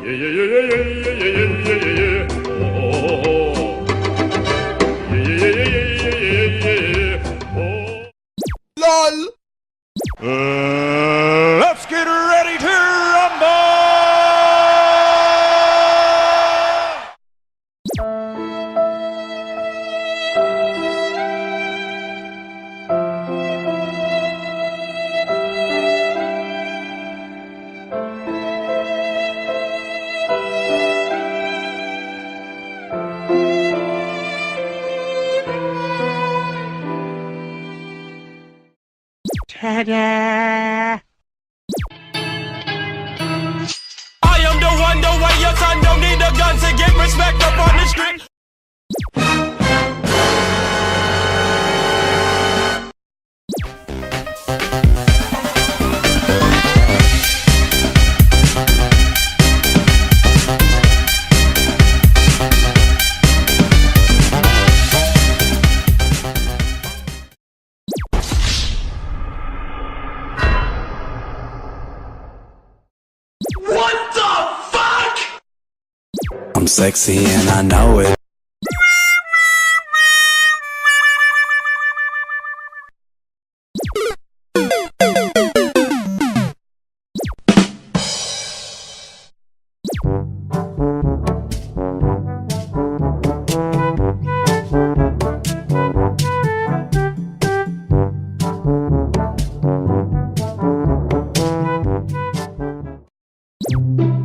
LOL. Let's get ready to rumble! Ta-da! I am the one, the way your son don't need a gun to get respect up on the street. What the fuck? I'm sexy and I know it. LOL.